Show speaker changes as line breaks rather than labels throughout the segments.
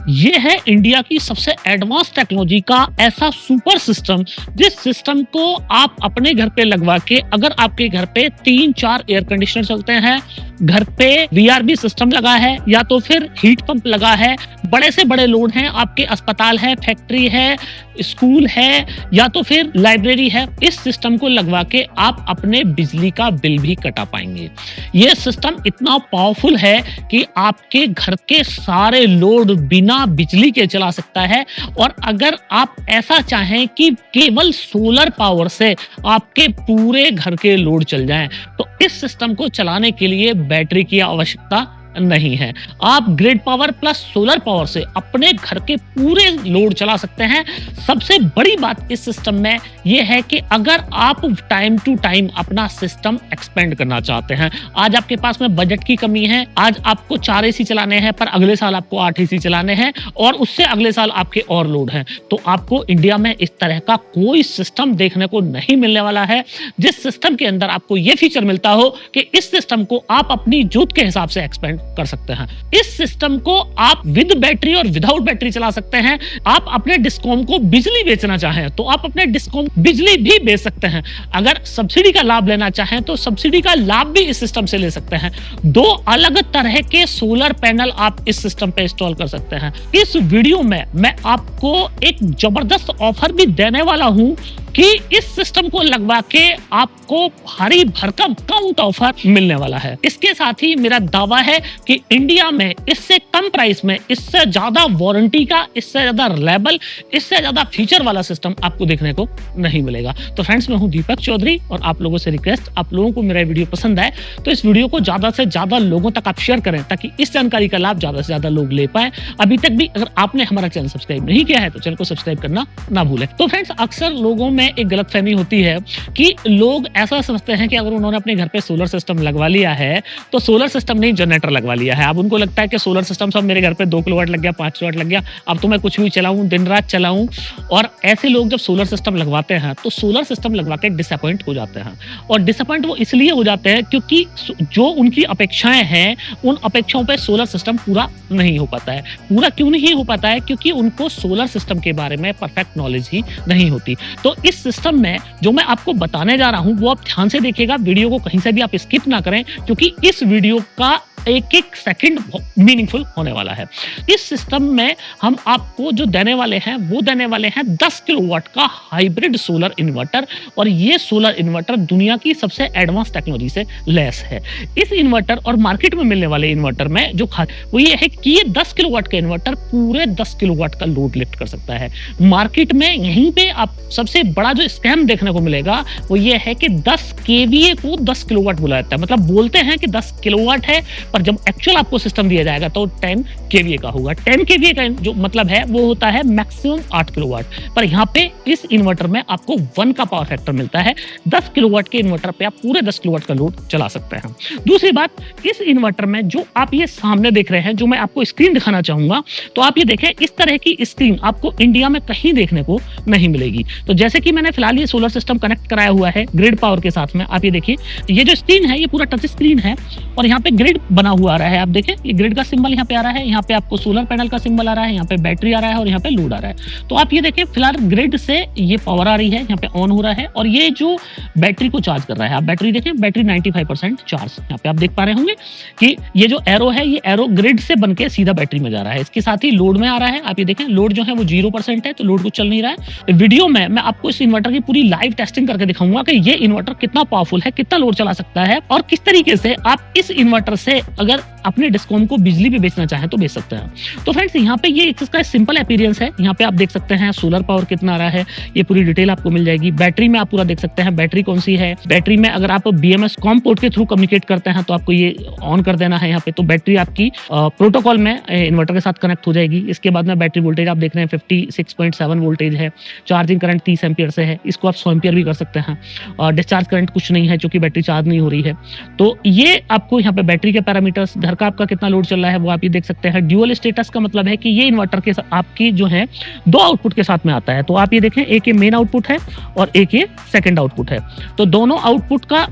ये है इंडिया की सबसे एडवांस टेक्नोलॉजी का ऐसा सुपर सिस्टम, जिस सिस्टम को आप अपने घर पे लगवा के, अगर आपके घर पे 3-4 एयर कंडीशनर चलते हैं, घर पे वीआरबी सिस्टम लगा है या तो फिर हीट पंप लगा है, बड़े से बड़े लोड हैं, आपके अस्पताल है, फैक्ट्री है, स्कूल है या तो फिर लाइब्रेरी है, इस सिस्टम को लगवा के आप अपने बिजली का बिल भी कटा पाएंगे। यह सिस्टम इतना पावरफुल है कि आपके घर के सारे लोड बिना बिजली के चला सकता है। और अगर आप ऐसा चाहें कि केवल सोलर पावर से आपके पूरे घर के लोड चल जाएं, तो इस सिस्टम को चलाने के लिए बैटरी की आवश्यकता नहीं है। आप grid power plus solar power से अपने घर के पूरे लोड चला सकते हैं। सबसे बड़ी बात इस सिस्टम में यह है कि अगर आप टाइम टू टाइम अपना सिस्टम एक्सपेंड करना चाहते हैं, आज आपके पास में बजट की कमी है, आज आपको 4 एसी चलाने हैं पर अगले साल आपको 8 एसी चलाने हैं और उससे अगले साल आपके और लोड हैं, तो आपको इंडिया में इस तरह का कोई सिस्टम देखने को नहीं मिलने वाला है, जिस सिस्टम के अंदर आपको यह फीचर मिलता हो कि इस सिस्टम को आप अपनी जरूरत के हिसाब से एक्सपेंड कर सकते हैं। इस सिस्टम को आप विद बैटरी और विदाउट बैटरी चला सकते हैं। आप अपने डिस्कॉम को बिजली बेचना चाहें तो आप अपने डिस्कॉम बिजली भी बेच सकते हैं। अगर सब्सिडी का लाभ लेना चाहें तो सब्सिडी का लाभ भी इस सिस्टम से ले सकते हैं। 2 अलग तरह के सोलर पैनल आप इस सिस्टम पे इंस्टॉल कर सकते हैं। इस वीडियो में मैं आपको एक जबरदस्त ऑफर भी देने वाला हूं कि इस सिस्टम को लगवा के आपको भारी भरकम काउंट ऑफर मिलने वाला है। इसके साथ ही मेरा दावा है कि इंडिया में इससे कम प्राइस में, इससे ज्यादा वारंटी का, इससे ज्यादा रिलायबल, इससे ज्यादा फीचर वाला सिस्टम आपको देखने को नहीं मिलेगा। तो फ्रेंड्स, मैं हूं दीपक चौधरी और आप लोगों से रिक्वेस्ट, आप लोगों को मेरा वीडियो पसंद आए तो इस वीडियो को ज्यादा से ज्यादा लोगों तक आप शेयर करें ताकि इस जानकारी का लाभ ज्यादा से ज्यादा लोग ले पाए। अभी तक भी अगर आपने हमारा चैनल सब्सक्राइब नहीं किया है तो चैनल को सब्सक्राइब करना ना भूलें। तो फ्रेंड्स, अक्सर लोगों में एक गलतफहमी होती है कि लोग ऐसा समझते हैं कि अगर उन्होंने अपने घर पे सोलर सिस्टम लगवा लिया है तो सोलर सिस्टम नहीं, जनरेटर लगवा लिया है। अब उनको लगता है कि सोलर सिस्टम सब मेरे घर पे 2 किलोवाट लग गया, 5 किलोवाट लग गया, अब तो मैं कुछ भी चलाऊं, दिन रात चलाऊं। और ऐसे लोग जब सोलर सिस्टम लगवाते हैं तो सोलर सिस्टम लगवा के डिसअपॉइंट हो जाते हैं। और डिसअपॉइंट वो इसलिए हो जाते हैं क्योंकि जो उनकी अपेक्षाएं हैं, उन अपेक्षाओं पर सोलर सिस्टम पूरा नहीं हो पाता है। पूरा क्यों नहीं हो पाता है? क्योंकि उनको सोलर सिस्टम के बारे में परफेक्ट नॉलेज ही नहीं होती। तो इस सिस्टम में जो मैं आपको बताने जा रहा हूं वो आप ध्यान से देखिएगा, वीडियो को कहीं से भी आप स्किप ना करें, क्योंकि इस वीडियो का एक सेकंड मीनिंगफुल होने वाला है। इस सिस्टम में हम आपको जो देने वाले हैं वो देने वाले हैं 10 किलोवाट का हाइब्रिड सोलर इन्वर्टर। और ये सोलर इन्वर्टर दुनिया की सबसे एडवांस टेक्नोलॉजी से लैस है। इस इन्वर्टर और मार्केट में मिलने वाले इन्वर्टर में जो वो ये है कि ये 10 किलोवाट का इन्वर्टर पूरे 10 किलोवाट का लोड लिफ्ट कर सकता है। मार्केट में यहीं पे आप सबसे बड़ा जो स्कैम देखने को मिलेगा वो ये है कि 10 केवीए को 10 किलोवाट बोला जाता है। मतलब बोलते हैं कि 10 किलोवाट है, पर जब एक्चुअल आपको सिस्टम दिया जाएगा तो 10 केवीए का होगा। 10 केवीए का जो मतलब है वो होता है मैक्सिमम 8 किलोवाट। पर यहाँ पे इस इन्वर्टर में आपको 1 का पावर फैक्टर मिलता है। 10 किलोवाट के इन्वर्टर पे आप पूरे 10 किलोवाट का लोड चला सकते हैं। दूसरी बात, इस इन्वर्टर में जो आप ये सामने देख रहे हैं, जो मैं आपको स्क्रीन दिखाना चाहूंगा, तो आप ये देखें, इस तरह की स्क्रीन आपको इंडिया में कहीं देखने को नहीं मिलेगी। तो जैसे कि मैंने फिलहाल ये सोलर सिस्टम कनेक्ट कराया हुआ है ग्रिड पावर के साथ में, आप ये देखिए, ये जो स्क्रीन है ये पूरा टच स्क्रीन है और यहाँ पे ग्रिड बना हुआ आ रहा है। आप देखें, ये ग्रिड का सिंबल यहाँ पे आ रहा है, यहाँ पे आपको सोलर पैनल का सिंबल आ रहा है, यहाँ पे बैटरी आ रहा है और यहाँ पे लोड आ रहा है। तो आप ये देखें, फिलहाल ग्रिड से ये पावर आ रही है, यहाँ पे ऑन हो रहा है और ये जो बैटरी को चार्ज कर रहा है, आप बैटरी देखें, बैटरी 95% चार्ज, यहाँ पे आप देख पा रहे होंगे कि ये जो एरो है, ये एरो ग्रिड से बनके सीधा बैटरी में जा रहा है। इसके साथ ही लोड में आ रहा है। आप ये देखें, लोड जो है वो 0% है, तो लोड कुछ चल नहीं रहा है। वीडियो में मैं आपको इस इन्वर्टर की पूरी लाइव टेस्टिंग करके दिखाऊंगा कि ये इन्वर्टर कितना पावरफुल है, कितना लोड चला सकता है और किस तरीके से आप इस इन्वर्टर से अगर अपने डिस्कॉम को बिजली पे बेचना चाहें तो बेच सकते हैं। तो फ्रेंड्स, यहाँ पे ये इसका सिंपल अपीयरेंस है। यहाँ पे आप देख सकते हैं सोलर पावर कितना आ रहा है, ये पूरी डिटेल आपको मिल जाएगी। बैटरी में आप पूरा देख सकते हैं बैटरी कौन सी है। बैटरी में अगर आप BMS कॉम पोर्ट के थ्रू कम्युनिकेट करते हैं तो आपको ये ऑन कर देना है यहाँ पे। तो बैटरी आपकी प्रोटोकॉल में इन्वर्टर के साथ कनेक्ट हो जाएगी। इसके बाद में बैटरी वोल्टेज आप देख रहे हैं 56.7 वोल्टेज है। चार्जिंग करंट 30 एम्पियर से है, इसको आप 100 एम्पियर भी कर सकते हैं। डिस्चार्ज करंट कुछ नहीं है क्योंकि बैटरी चार्ज नहीं हो रही है। तो ये आपको यहाँ पे बैटरी के पैरामीटर्स, घर का आपका कितना लोड चल रहा है वो आप ये देख सकते हैं। ड्यूअल स्टेटस का मतलब है कि ये इन्वर्टर के आपकी जो है 2 आउटपुट के साथ में आता है। तो आप ये देखें, एक ये मेन आउटपुट है और एक ये सेकंड आउटपुट है। तो दोनों आउटपुट का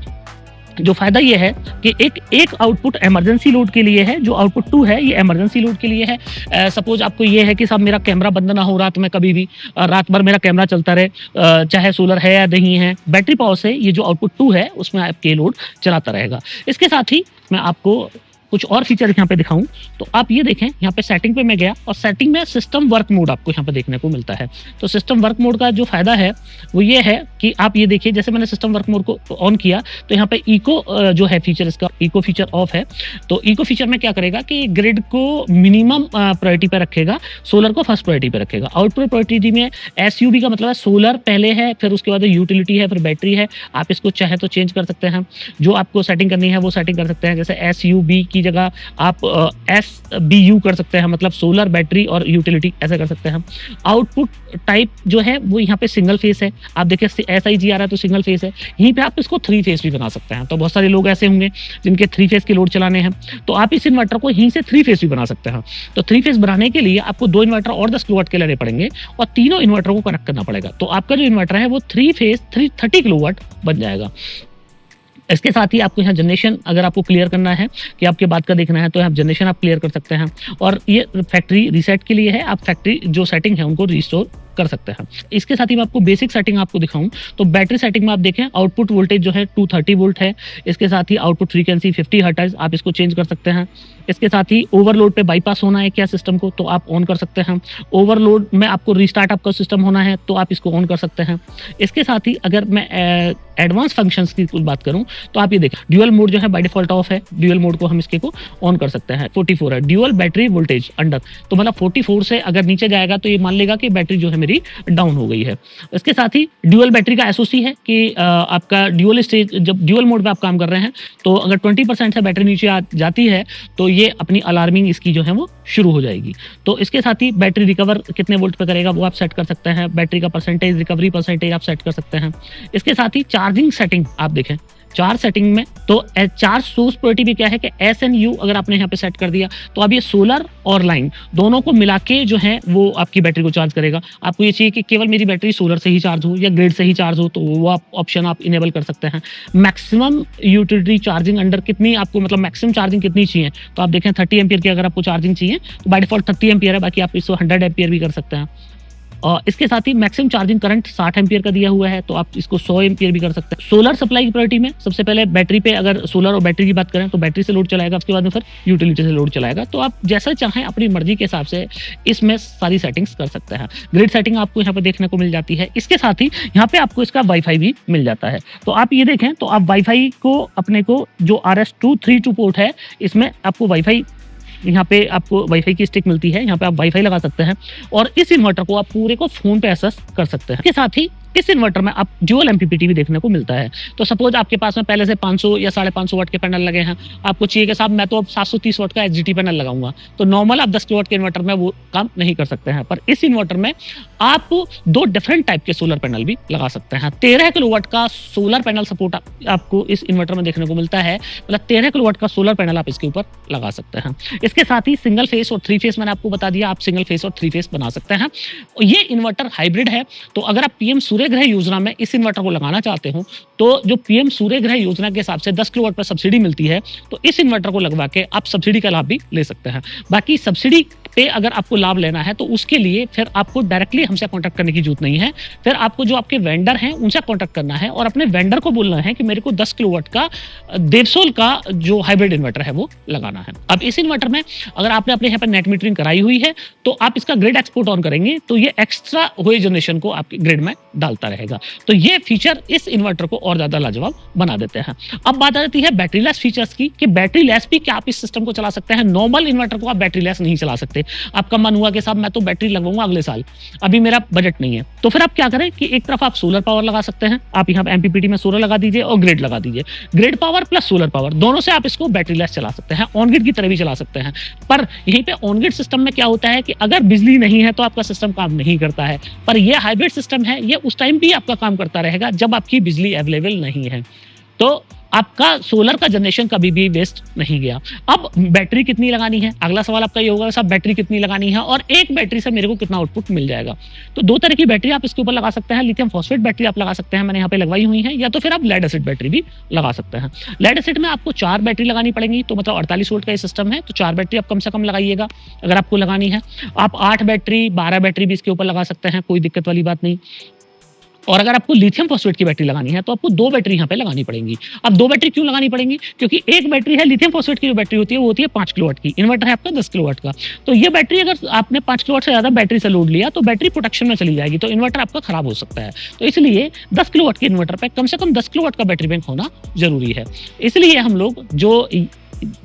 जो फ़ायदा ये है कि एक आउटपुट इमरजेंसी लोड के लिए है, जो आउटपुट 2 है ये इमरजेंसी लोड के लिए है। सपोज़ आपको ये है कि साहब मेरा कैमरा बंद ना हो रात में कभी भी, रात भर मेरा कैमरा चलता रहे, चाहे सोलर है या नहीं है, बैटरी पावर से ये जो आउटपुट 2 है उसमें आपके लोड चलाता रहेगा। इसके साथ ही मैं आपको कुछ और फीचर यहाँ पे दिखाऊं, तो आप ये देखें, यहाँ पे सेटिंग पे मैं गया और सेटिंग में सिस्टम वर्क मोड आपको यहाँ पे देखने को मिलता है। तो सिस्टम वर्क मोड का जो फायदा है वो ये है कि आप ये देखिए, जैसे मैंने सिस्टम वर्क मोड को ऑन किया तो यहाँ पे इको जो है फीचर, इसका इको फीचर ऑफ है। तो इको फीचर में क्या करेगा कि ग्रिड को मिनिमम प्रायोरिटी पे रखेगा, सोलर को फर्स्ट प्रायोरिटी पे रखेगा। आउटपुट प्रायोरिटी में एसयूबी का मतलब है सोलर पहले है, फिर उसके बाद यूटिलिटी है, फिर बैटरी है। आप इसको चाहे तो चेंज कर सकते हैं, जो आपको सेटिंग करनी है वो सेटिंग कर सकते हैं। जैसे एसयूबी की जगह आप SBU कर सकते हैं, मतलब सोलर, बैटरी और यूटिलिटी ऐसे कर सकते हैं। आउटपुट टाइप जो है वो यहाँ पे सिंगल फेस है। आप देखिए SIG आ रहा है तो सिंगल फेस है। यहीं पे आप इसको 3 फेस भी बना सकते हैं। तो बहुत सारे लोग ऐसे होंगे जिनके 3 फेस के लोड चलाने हैं, तो आप इस इन्वर्टर को यहीं से 3 फेस भी बना सकते हैं। तो 3 फेस बनाने के लिए आपको 2 इन्वर्टर और 10 किलोवाट के लेने पड़ेंगे और तीनों इन्वर्टर को कनेक्ट करना पड़ेगा। तो आपका जो इन्वर्टर है वो 3 फेस 30 किलोवाट बन जाएगा। इसके साथ ही आपको यहाँ जनरेशन अगर आपको क्लियर करना है कि आपके बाद का देखना है तो आप जनरेशन आप क्लियर कर सकते हैं। और ये फैक्ट्री रीसेट के लिए है, आप फैक्ट्री जो सेटिंग है उनको रिस्टोर कर सकते हैं। इसके साथ ही मैं आपको बेसिक सेटिंग आपको दिखाऊं तो बैटरी सेटिंग में आप देखें, आउटपुट वोल्टेज जो है 230 वोल्ट है। इसके साथ ही आउटपुट फ्रीक्वेंसी 50 हर्ट्ज, आप इसको चेंज कर सकते हैं। इसके साथ ही ओवरलोड पे बाईपास होना है क्या सिस्टम को, तो आप ऑन कर सकते हैं। ओवरलोड में आपको रीस्टार्ट आपका सिस्टम होना है तो आप इसको ऑन कर सकते हैं। इसके साथ ही अगर मैं एडवांस फंक्शंस की कुछ बात करूं तो आप ये देखें, ड्यूअल मोड जो है बाय डिफॉल्ट ऑफ है। ड्यूअल मोड को हम इसके को ऑन कर सकते हैं। 44 है ड्यूअल बैटरी वोल्टेज अंडर, तो मतलब 44 से अगर नीचे जाएगा तो ये मान लेगा कि बैटरी जो है मेरी डाउन हो गई है। इसके साथ ही ड्यूअल बैटरी का एसओसी है कि आपका ड्यूअल स्टेज, जब ड्यूअल मोड पे आप काम कर रहे हैं तो अगर 20% से बैटरी नीचे जाती है तो ये अपनी अलार्मिंग इसकी जो है वो शुरू हो जाएगी। तो इसके साथ ही बैटरी रिकवर कितने वोल्ट पे करेगा वो आप सेट कर सकते हैं। बैटरी का परसेंटेज, रिकवरी परसेंटेज आप सेट कर सकते हैं। इसके साथ ही चार्जिंग सेटिंग आप देखें, चार सेटिंग में तो चार्ज सोर्स प्रायोरिटी भी क्या है कि SNU अगर आपने यहाँ पे सेट कर दिया तो अब ये सोलर और लाइन दोनों को मिला के जो है वो आपकी बैटरी को चार्ज करेगा। आपको ये चाहिए कि केवल मेरी बैटरी सोलर से ही चार्ज हो या ग्रिड से ही चार्ज हो तो वो आप ऑप्शन आप इनेबल कर सकते हैं। मैक्सिमम यूटिलिटी चार्जिंग अंडर कितनी आपको, मतलब मैक्सिमम चार्जिंग कितनी चाहिए, तो आप देखें 30 एम्पियर की अगर आपको चार्जिंग चाहिए तो बाय डिफॉल्ट 30 एम्पियर है, बाकी आप इसको 100 एम्पियर भी कर सकते हैं। और इसके साथ ही मैक्सिमम चार्जिंग करंट 60 एम्पियर का दिया हुआ है तो आप इसको 100 एम्पियर भी कर सकते हैं। सोलर सप्लाई की प्रायोरिटी में सबसे पहले बैटरी पे, अगर सोलर और बैटरी की बात करें तो बैटरी से लोड चलाएगा, उसके बाद में फिर यूटिलिटी से लोड चलाएगा। तो आप जैसा चाहें अपनी मर्जी के हिसाब से इसमें सारी सेटिंग्स कर सकते हैं। ग्रिड सेटिंग आपको यहाँ पे देखने को मिल जाती है। इसके साथ ही यहाँ पे आपको इसका वाईफाई भी मिल जाता है। तो आप ये देखें तो आप वाईफाई को अपने को जो RS-232 पोर्ट है इसमें आपको वाईफाई, यहाँ पे आपको वाईफाई की स्टिक मिलती है, यहाँ पे आप वाईफाई लगा सकते हैं और इस इन्वर्टर को आप पूरे को फोन पे एक्सेस कर सकते हैं। इसके साथ ही इस इन्वर्टर में आप ड्यूअल MPPT भी देखने को मिलता है। तो सपोज आपके पास में पहले से 500 या 550 वाट के पैनल लगे हैं, आपको चाहिए कि साहब मैं तो अब 730 वाट का HGT पैनल लगाऊंगा, तो नॉर्मल आप 10 किलोवाट के इन्वर्टर में वो काम नहीं कर सकते हैं। पर इस इन्वर्टर में आप 2 डिफरेंट टाइप के सोलर पैनल भी लगा सकते हैं। 13 किलोवाट का सोलर पैनल सपोर्ट आपको इस इन्वर्टर में देखने को मिलता है, मतलब 13 किलोवाट का सोलर पैनल आप इसके ऊपर लगा सकते हैं। इसके साथ ही सिंगल फेस और 3 फेस मैंने आपको बता दिया, आप सिंगल फेस और 3 फेस बना सकते हैं। ये इन्वर्टर हाइब्रिड है, तो अगर आप PM सूर्यग्रह योजना में इस इन्वर्टर को लगाना चाहते हो तो जो PM सूर्यग्रह योजना के हिसाब से 10 किलोवाट पर सब्सिडी मिलती है, तो इस इन्वर्टर को लगवा के आप सब्सिडी का लाभ भी ले सकते हैं। बाकी सब्सिडी पे अगर आपको लाभ लेना है तो उसके लिए फिर आपको डायरेक्टली हमसे कॉन्टैक्ट करने की जरूरत नहीं है। फिर आपको जो आपके वेंडर हैं उनसे कॉन्टैक्ट करना है और अपने वेंडर को बोलना है कि मेरे को 10 किलोवाट का देवसोल का जो हाइब्रिड इन्वर्टर है वो लगाना है। अब इस इन्वर्टर में अगर आपने अपने यहाँ पर नेट मीटरिंग कराई हुई है तो आप इसका ग्रिड एक्सपोर्ट ऑन करेंगे तो ये एक्स्ट्रा हुए जनरेशन को आपके ग्रिड में डालता रहेगा। तो ये फीचर इस इन्वर्टर को और ज्यादा लाजवाब बना देते हैं। अब बात आ जाती है बैटरी लेस फीचर्स की कि बैटरी लेस भी क्या आप इस सिस्टम को चला सकते हैं। नॉर्मल इन्वर्टर को आप बैटरी लेस नहीं चला सकते। आपका मन हुआ कि साहब मैं तो बैटरी लगवाऊंगा अगले साल, अभी मेरा बजट नहीं है, तो फिर आप क्या करें कि एक तरफ आप सोलर पावर लगा सकते हैं। आप यहाँ MPPT में सोलर लगा दीजिए और ग्रिड लगा दीजिए। Grid power plus solar power दोनों से आप इसको बैटरी लेस चला सकते हैं, ऑन ग्रिड की तरह भी चला सकते हैं। पर यहीं पे ऑन ग्रिड सिस्टम में क्या होता है कि अगर बिजली नहीं है तो आपका सिस्टम काम नहीं करता है, पर यह हाइब्रिड सिस्टम है, ये उस टाइम भी आपका काम करता रहेगा जब आपकी बिजली अवेलेबल नहीं है। तो आपका सोलर का जनरेशन कभी भी वेस्ट नहीं गया। अब बैटरी कितनी लगानी है, अगला सवाल आपका ये होगा साहब बैटरी कितनी लगानी है और एक बैटरी से मेरे को कितना आउटपुट मिल जाएगा। तो दो तरह की बैटरी आप इसके ऊपर लगा सकते हैं। लिथियम फॉस्फेट बैटरी आप लगा सकते हैं, मैंने यहाँ पे लगवाई हुई है, या तो फिर आप लेड एसिड बैटरी भी लगा सकते हैं। लेड एसिड में आपको 4 बैटरी लगानी पड़ेंगी, तो मतलब 48 वोल्ट का ये सिस्टम है, तो 4 बैटरी आप कम से कम लगाइएगा अगर आपको लगानी है। आप 8 बैटरी 12 बैटरी भी इसके ऊपर लगा सकते हैं, कोई दिक्कत वाली बात नहीं। और अगर आपको लिथियम फॉस्फेट की बैटरी लगानी है तो आपको 2 बैटरी यहाँ पे लगानी पड़ेंगी। अब 2 बैटरी क्यों लगानी पड़ेंगी, क्योंकि एक बैटरी है लिथियम फॉस्फेट की जो बैटरी होती है वो होती है 5 किलोवाट की, इन्वर्टर है आपका 10 किलोवाट का। तो ये बैटरी अगर आपने 5 किलोवाट से ज्यादा बैटरी से लोड लिया तो बैटरी प्रोटेक्शन में चली जाएगी, तो इन्वर्टर आपका खराब हो सकता है। तो इसलिए 10 किलोवाट के इन्वर्टर पे कम से कम 10 किलोवाट का बैटरी बैंक होना जरूरी है। इसलिए हम लोग जो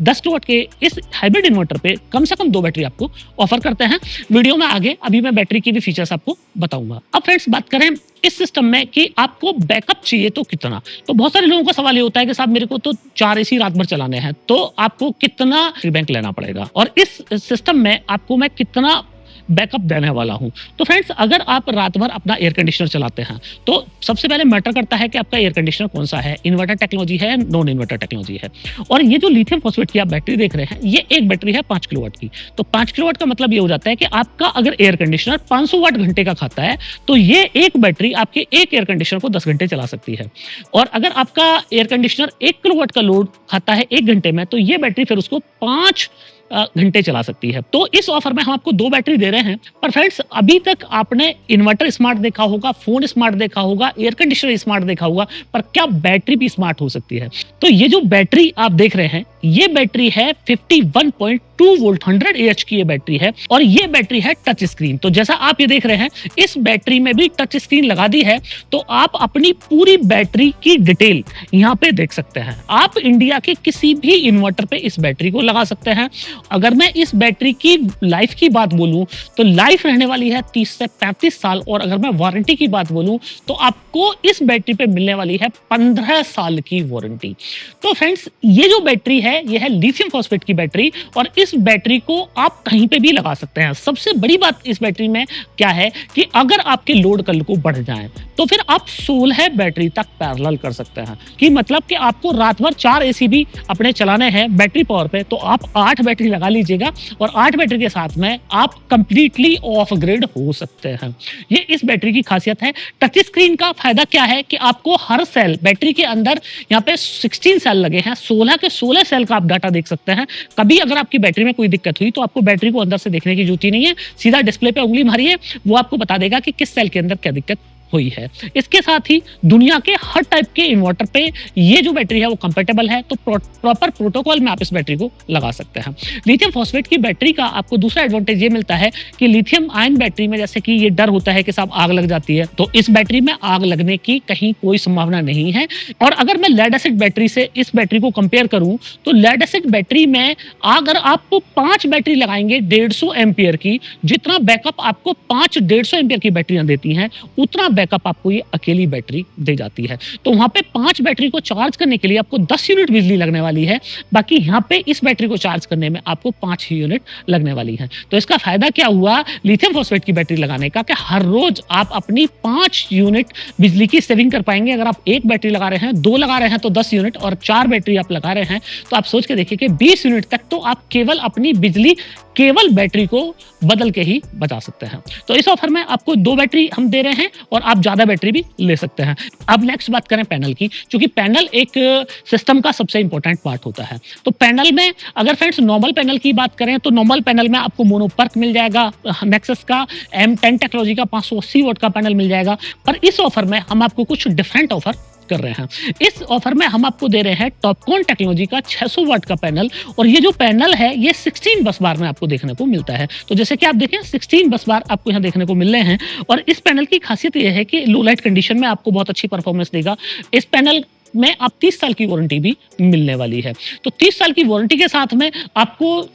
10 किलोवाट के इस हाइब्रिड इन्वर्टर पे कम से कम 2 बैटरी आपको ऑफर करते हैं। वीडियो में आगे अभी मैं बैटरी की भी फीचर्स आपको बताऊंगा। अब फ्रेंड्स बात करें इस सिस्टम में कि आपको बैकअप चाहिए तो कितना। तो बहुत सारे लोगों का सवाल ये होता है कि साहब मेरे को तो 4 एसी रात भर चलाने हैं, तो आपको कितना बैंक लेना पड़ेगा और इस सिस्टम में आपको मैं कितना बैकअप देने वाला हूं। तो फ्रेंड्स अगर आप रात भर अपना एयर कंडीशनर चलाते हैं तो सबसे पहले मैटर करता है कि आपका एयर कंडीशनर कौन सा है, इन्वर्टर टेक्नोलॉजी है, नॉन इन्वर्टर टेक्नोलॉजी है। और ये जो लिथियम फॉस्फेट की आप बैटरी देख रहे हैं, ये एक बैटरी है 5 किलोवाट की। तो 5 किलोवाट का मतलब ये हो जाता है कि आपका अगर एयर कंडीशनर 500 वाट घंटे का खाता है तो ये एक बैटरी आपके एक एयर कंडीशनर को 10 घंटे चला सकती है। और अगर आपका एयर कंडीशनर 1 किलोवाट का लोड खाता है 1 घंटे में, तो ये बैटरी फिर उसको 5 घंटे चला सकती है। तो इस ऑफर में हम आपको 2 बैटरी दे रहे हैं। पर फ्रेंड्स अभी तक आपने इन्वर्टर स्मार्ट देखा होगा, फोन स्मार्ट देखा होगा, एयर कंडीशनर स्मार्ट देखा होगा, पर क्या बैटरी भी स्मार्ट हो सकती है? तो ये जो बैटरी आप देख रहे हैं, ये बैटरी है 51.2 वोल्ट 100 AH की ये बैटरी है और ये बैटरी है टच स्क्रीन। तो जैसा आप ये देख रहे हैं, इस बैटरी में भी टच स्क्रीन लगा दी है, तो आप अपनी पूरी बैटरी की डिटेल यहाँ पे देख सकते हैं। आप इंडिया के किसी भी इन्वर्टर पे इस बैटरी को लगा सकते हैं। अगर मैं इस बैटरी की लाइफ की बात बोलूं तो लाइफ रहने वाली है 30 से 35 साल, और अगर मैं वारंटी की बात बोलूं तो आपको इस बैटरी पे मिलने वाली है 15 साल की वारंटी। तो फ्रेंड्स ये जो बैटरी है ये है लिथियम फॉस्फेट की बैटरी, और इस बैटरी को आप कहीं पे भी लगा सकते हैं। सबसे बड़ी बात इस बैटरी में क्या है कि अगर आपके लोड कल को बढ़ जाए तो फिर आप 16 बैटरी तक पैरेलल कर सकते हैं। कि मतलब कि आपको रात भर 4 एसी भी अपने चलाने हैं बैटरी पावर पे, तो आप 8 बैटरी लगा लीजिएगा और 8 बैटरी के साथ में आप कंप्लीटली ऑफ ग्रिड हो सकते हैं। ये इस बैटरी की खासियत है। टच स्क्रीन का फायदा क्या है कि आपको हर सेल बैटरी के अंदर यहाँ पे 16 सेल लगे हैं, 16 के 16 सेल का आप डाटा देख सकते हैं। कभी अगर आपकी बैटरी में कोई दिक्कत हुई तो आपको बैटरी को अंदर से देखने की जरूरत ही नहीं है, सीधा डिस्प्ले पे उंगली मारिए, वो आपको बता देगा कि किस सेल के अंदर क्या दिक्कत हुई है। इसके साथ ही दुनिया के हर टाइप के इन्वर्टर पे ये जो बैटरी है वो कंपेटेबल है, तो प्रॉपर प्रोटोकॉल में आप इस बैटरी को लगा सकते हैं। लिथियम फॉस्फेट की बैटरी का आपको दूसरा एडवांटेज ये मिलता है कि लिथियम आयन बैटरी में जैसे कि ये डर होता है कि साहब आग लग जाती है, तो इस बैटरी में आग लगने की कहीं कोई संभावना नहीं है। और अगर मैं लेड एसिड बैटरी से इस बैटरी को कंपेयर करूं तो लेड एसिड बैटरी में अगर आप 5 बैटरी लगाएंगे 150 एम्पियर की, जितना बैकअप आपको 5 150 एम्पियर की बैटरियां देती हैं उतना बैकअप आपको ये अकेली बैटरी दे जाती है। तो वहां पे 5 बैटरी को चार्ज करने के लिए आपको 10 यूनिट बिजली लगने वाली है, बाकी यहाँ पे इस बैटरी को चार्ज करने में आपको 5 ही यूनिट लगने वाली है। तो इसका फायदा क्या हुआ लिथियम फॉस्फेट की बैटरी लगाने का, कि हर रोज आप अपनी 5 यूनिट बिजली की सेविंग कर पाएंगे। अगर आप 1 बैटरी लगा रहे हैं, 2 लगा रहे हैं तो 10 यूनिट, और 4 बैटरी आप लगा रहे हैं तो आप सोच के देखिए कि 20 यूनिट तक तो आप केवल अपनी बिजली केवल बैटरी को बदल के ही बचा सकते हैं। तो इस ऑफर में आपको 2 बैटरी हम दे रहे हैं और आप ज्यादा बैटरी भी ले सकते हैं। अब नेक्स्ट बात करें पैनल की, क्योंकि पैनल एक सिस्टम का सबसे इंपॉर्टेंट पार्ट होता है। तो पैनल में अगर फ्रेंड्स नॉर्मल पैनल की बात करें तो नॉर्मल पैनल में आपको मोनोपर्क मिल जाएगा, नेक्सस का M10 टेक्नोलॉजी का 580 वोल्ट का पैनल मिल जाएगा। पर इस ऑफर में हम आपको कुछ डिफरेंट ऑफर कर रहे हैं। इस ऑफर में हम आपको दे रहे हैं टॉपकॉन टेक्नोलॉजी का 600 वाट का पैनल, और ये जो पैनल है ये 16 बस बार में आपको देखने को मिलता है। तो जैसे कि आप देखें 16 बस बार आपको यहाँ देखने को मिल रहे हैं, और इस पैनल की खासियत ये है कि लो लाइट कंडीशन में आपको बहुत अच्छी परफॉर्मेंस देगा। इस पैनल में आप 30 साल की वारंटी भी मिलने वाली है। तो 30 साल की वारंटी के साथ में आपको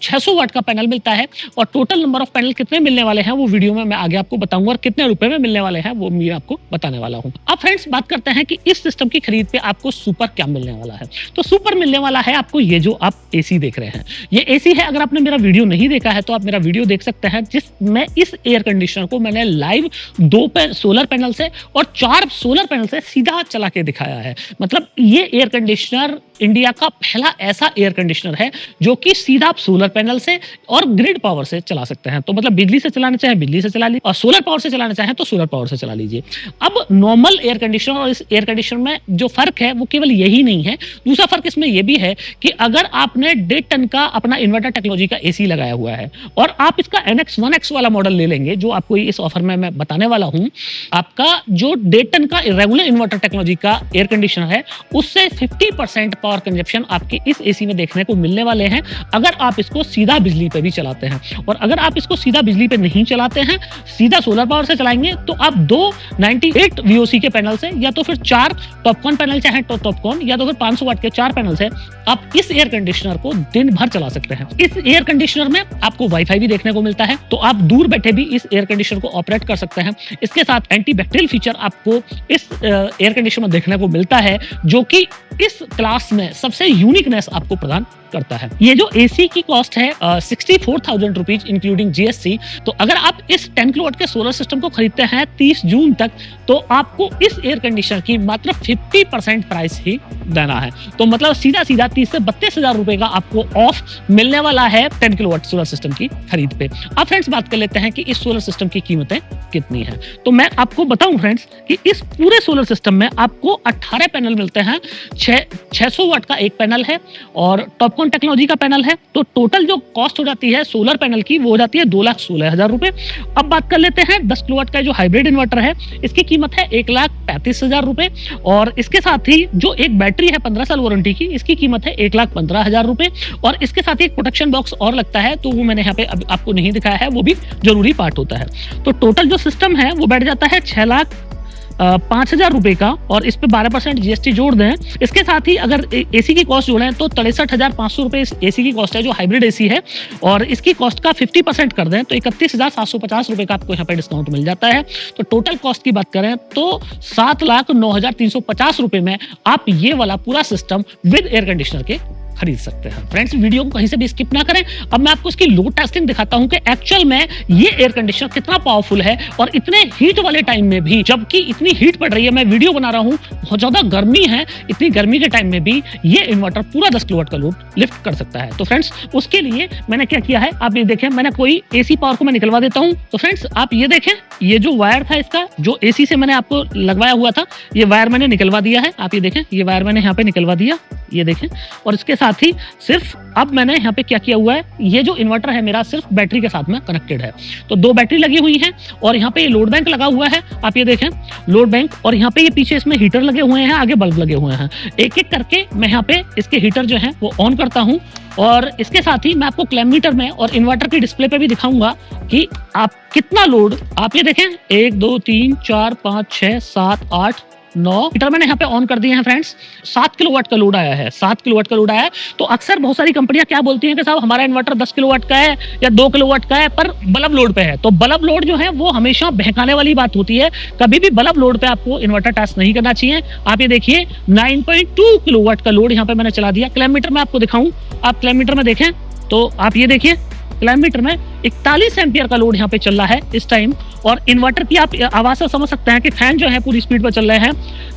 600 वाट का पैनल मिलता है और टोटल नंबर ऑफ पैनल कितने मिलने वाले हैं वो वीडियो में मैं आगे आपको बताऊंगा और कितने रुपए में मिलने वाले हैं वो मैं आपको बताने वाला हूं। अब फ्रेंड्स बात करते हैं कि इस सिस्टम की खरीद पे आपको सुपर क्या मिलने वाला है। तो सुपर मिलने वाला है आपको ये जो आप एसी देख रहे हैं, ये एसी है। अगर आपने मेरा वीडियो नहीं देखा है तो आप मेरा वीडियो देख सकते हैं जिसमें इस एयर कंडीशनर को मैंने लाइव 2 सोलर पैनल से और 4 सोलर पैनल से सीधा चला के दिखाया है। मतलब ये एयर कंडीशनर इंडिया का पहला ऐसा एयर कंडीशनर है जो कि सीधा आप सोलर पैनल से और ग्रिड पावर से चला सकते हैं। तो मतलब बिजली से चलाना चाहे बिजली से चला लीजिए और सोलर पावर से चलाना चाहे तो सोलर पावर से चला लीजिए। अब नॉर्मल एयर कंडीशनर और इस एयर कंडीशनर में जो फर्क है वो केवल यही नहीं है, दूसरा फर्क इसमें यह भी है कि अगर आपने 1.5 टन का अपना इन्वर्टर टेक्नोलॉजी का एसी लगाया हुआ है और आप इसका NX 1X वाला मॉडल ले लेंगे जो आपको इस ऑफर में मैं बताने वाला हूं, आपका जो 1.5 टन का रेगुलर इन्वर्टर टेक्नोलॉजी का एयर कंडीशनर है उससे 50% पावर कंजप्शन आपके इस एसी में देखने को मिलने वाले हैं अगर आप इसको सीधा बिजली पे भी चलाते हैं। और अगर आप इसको सीधा बिजली पे नहीं चलाते हैं, सीधा सोलर पावर से चलाएंगे तो आप 2 98 VOC के पैनल से या तो फिर 4 टॉपकॉन पैनल चाहे तो टॉपकॉन या तो फिर 500 वाट के 4 पैनल से आप इस एयर कंडीशनर को दिन भर चला सकते हैं। इस एयर कंडीशनर में आपको वाईफाई भी देखने को मिलता है तो आप दूर बैठे भी इस एयर कंडीशनर को ऑपरेट कर सकते हैं। इसके साथ एंटी बैक्टीरियल फीचर आपको इस एयर कंडीशनर में देखने को मिलता है जो कि इस क्लास में सबसे यूनिकनेस आपको प्रदान करता है। ये जो एसी की कॉस्ट है 64,000 रुपीज इंक्लूडिंग जीएसटी। तो अगर आप इस 10 किलोवाट के सोलर सिस्टम को खरीदते हैं 30 जून तक तो आपको इस एयर कंडीशनर की मात्र 50% प्राइस ही देना है। तो मतलब सीधा सीधा 30 से 32,000 रुपए का आपको ऑफ मिलने वाला है 10 किलोवाट सोलर सिस्टम की खरीद पे। अब फ्रेंड्स बात कर लेते हैं कि इस सोलर सिस्टम की कीमतें कितनी है। तो मैं आपको बताऊं फ्रेंड्स कि इस पूरे सोलर सिस्टम में आपको 18 पैनल मिलते हैं। 600 वाट का एक पैनल है और टॉपकॉन टेक्नोलॉजी का पैनल है। तो टोटल जो कॉस्ट हो जाती है सोलर पैनल की वो हो जाती है 2,16,000 रुपए। अब बात कर लेते हैं 10 किलोवाट का जो हाइब्रिड इन्वर्टर है इसकी कीमत है 1,35,000 रुपए और इसके साथ ही जो एक बैटरी है 15 साल वारंटी की इसकी कीमत है 1,15,000 रुपए और इसके साथ ही एक प्रोटेक्शन बॉक्स और लगता है तो वो मैंने यहाँ पे आपको नहीं दिखाया है, वो भी जरूरी पार्ट होता है। तो टोटल जो सिस्टम है वो बैठ जाता है 6,05,000 रुपए का और इस पे 12% जीएसटी जोड़ दें। इसके साथ ही अगर एसी की कॉस्ट जोड़ें तो 63,500 रुपए एसी की कॉस्ट है जो हाइब्रिड एसी है और इसकी कॉस्ट का 50% कर दें तो 31,750 रुपए का आपको यहाँ पे डिस्काउंट मिल जाता है। तो टोटल कॉस्ट की बात करें तो 7,09,350 रुपए में आप ये वाला पूरा सिस्टम विद एयर कंडीशनर के खरीद सकते हैं। फ्रेंड्स वीडियो को कहीं से भी स्किप ना करें। अब मैं आपको इसकी लोड टेस्टिंग दिखाता हूं कि एक्चुअल में ये एयर कंडीशनर कितना पावरफुल है और इतने हीट वाले टाइम में भी, जबकि इतनी हीट पड़ रही है, मैं वीडियो बना रहा हूं, बहुत ज्यादा गर्मी है, इतनी गर्मी के टाइम में भी ये इन्वर्टर पूरा 10 किलोवाट का लोड लिफ्ट कर सकता है। तो फ्रेंड्स उसके लिए मैंने क्या किया है आप ये देखें, मैंने कोई एसी पावर को मैं निकलवा देता हूं। तो फ्रेंड्स आप ये देखें, ये जो वायर था इसका जो एसी से मैंने आपको लगवाया हुआ था ये वायर मैंने निकलवा दिया है। आप ये देखें, ये वायर मैंने यहाँ पे निकलवा दिया, ये देखें। और इसके साथ ही सिर्फ अब मैंने यहाँ पे क्या किया हुआ है, ये जो इन्वर्टर है मेरा सिर्फ बैटरी के साथ में कनेक्टेड है। तो 2 बैटरी लगी हुई हैं और यहाँ पे ये लोड बैंक लगा हुआ है। आप ये देखें लोड बैंक, और यहाँ पे ये पीछे इसमें हीटर लगे हुए हैं, आगे बल्ब लगे हुए हैं। एक एक करके मैं यहाँ पे इसके हीटर जो है वो ऑन करता हूँ और इसके साथ ही मैं आपको क्लैममीटर में और इन्वर्टर की डिस्प्ले पे भी दिखाऊंगा कि आप कितना लोड, आप ये देखें 1 2 3 4 5 6 7 8 9 मीटर मैंने यहाँ पे ऑन कर दिए हैं फ्रेंड्स। 7 किलोवाट का लोड आया है, 7 किलोवाट का लोड आया है। तो अक्सर बहुत सारी कंपनियां क्या बोलती हैं कि साहब हमारा इन्वर्टर 10 किलोवाट का है या 2 किलोवाट का है पर बल्ब लोड पे है। तो बल्ब लोड जो है वो हमेशा बहकाने वाली बात होती है, कभी भी बल्ब लोड पे आपको इन्वर्टर टेस्ट नहीं करना चाहिए। आप ये देखिए 9.2 किलोवाट का लोड यहाँ पे मैंने चला दिया। क्लैममीटर में आपको दिखाऊं, आप क्लैममीटर में देखें तो आप ये देखिए क्लैममीटर में 41 एम्पियर का लोड यहाँ पे चल रहा है इस टाइम। और इन्वर्टर की आप आवाज से समझ सकते हैं कि फैन जो है पूरी स्पीड पर चल रहे हैं।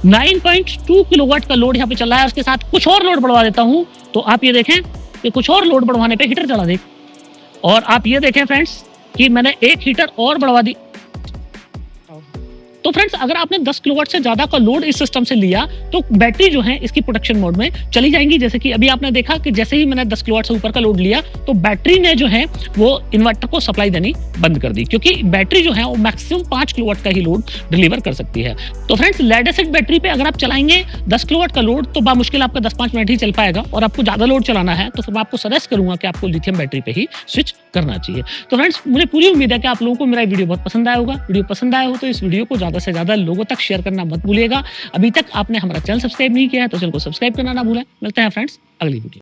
9.2 किलोवाट का लोड यहाँ पे चल रहा है। उसके साथ कुछ और लोड बढ़वा देता हूँ तो आप ये देखें कि कुछ और लोड बढ़वाने पे हीटर चला दे। और आप ये देखें फ्रेंड्स कि मैंने एक हीटर और बढ़वा दी। तो फ्रेंड्स अगर आपने 10 किलोवाट से ज्यादा का लोड इस सिस्टम से लिया तो बैटरी जो है इसकी प्रोटेक्शन मोड में चली जाएंगी। जैसे कि अभी आपने देखा कि जैसे ही मैंने 10 किलोवाट से ऊपर का लोड लिया तो बैटरी ने जो है वो इन्वर्टर को सप्लाई देनी बंद कर दी, क्योंकि बैटरी जो है वो मैक्सिमम 5 किलोवाट का ही लोड डिलीवर कर सकती है। तो फ्रेंड्स लेड एसिड बैटरी पे अगर आप चलाएंगे 10 किलोवाट का लोड तो बामुश्किल आपका 10-5 मिनट ही चल पाएगा। और आपको ज्यादा लोड चलाना है तो फिर मैं आपको सजेस्ट करूंगा कि आपको लिथियम बैटरी पे ही स्विच करना चाहिए। तो फ्रेंड्स मुझे पूरी उम्मीद है कि आप लोगों को मेरा वीडियो बहुत पसंद आया होगा। वीडियो पसंद आया हो तो इस वीडियो को ज्यादा से ज्यादा लोगों तक शेयर करना मत भूलिएगा। अभी तक आपने हमारा चैनल सब्सक्राइब नहीं किया है तो चैनल को सब्सक्राइब करना ना भूलें। मिलते हैं फ्रेंड्स अगली वीडियो।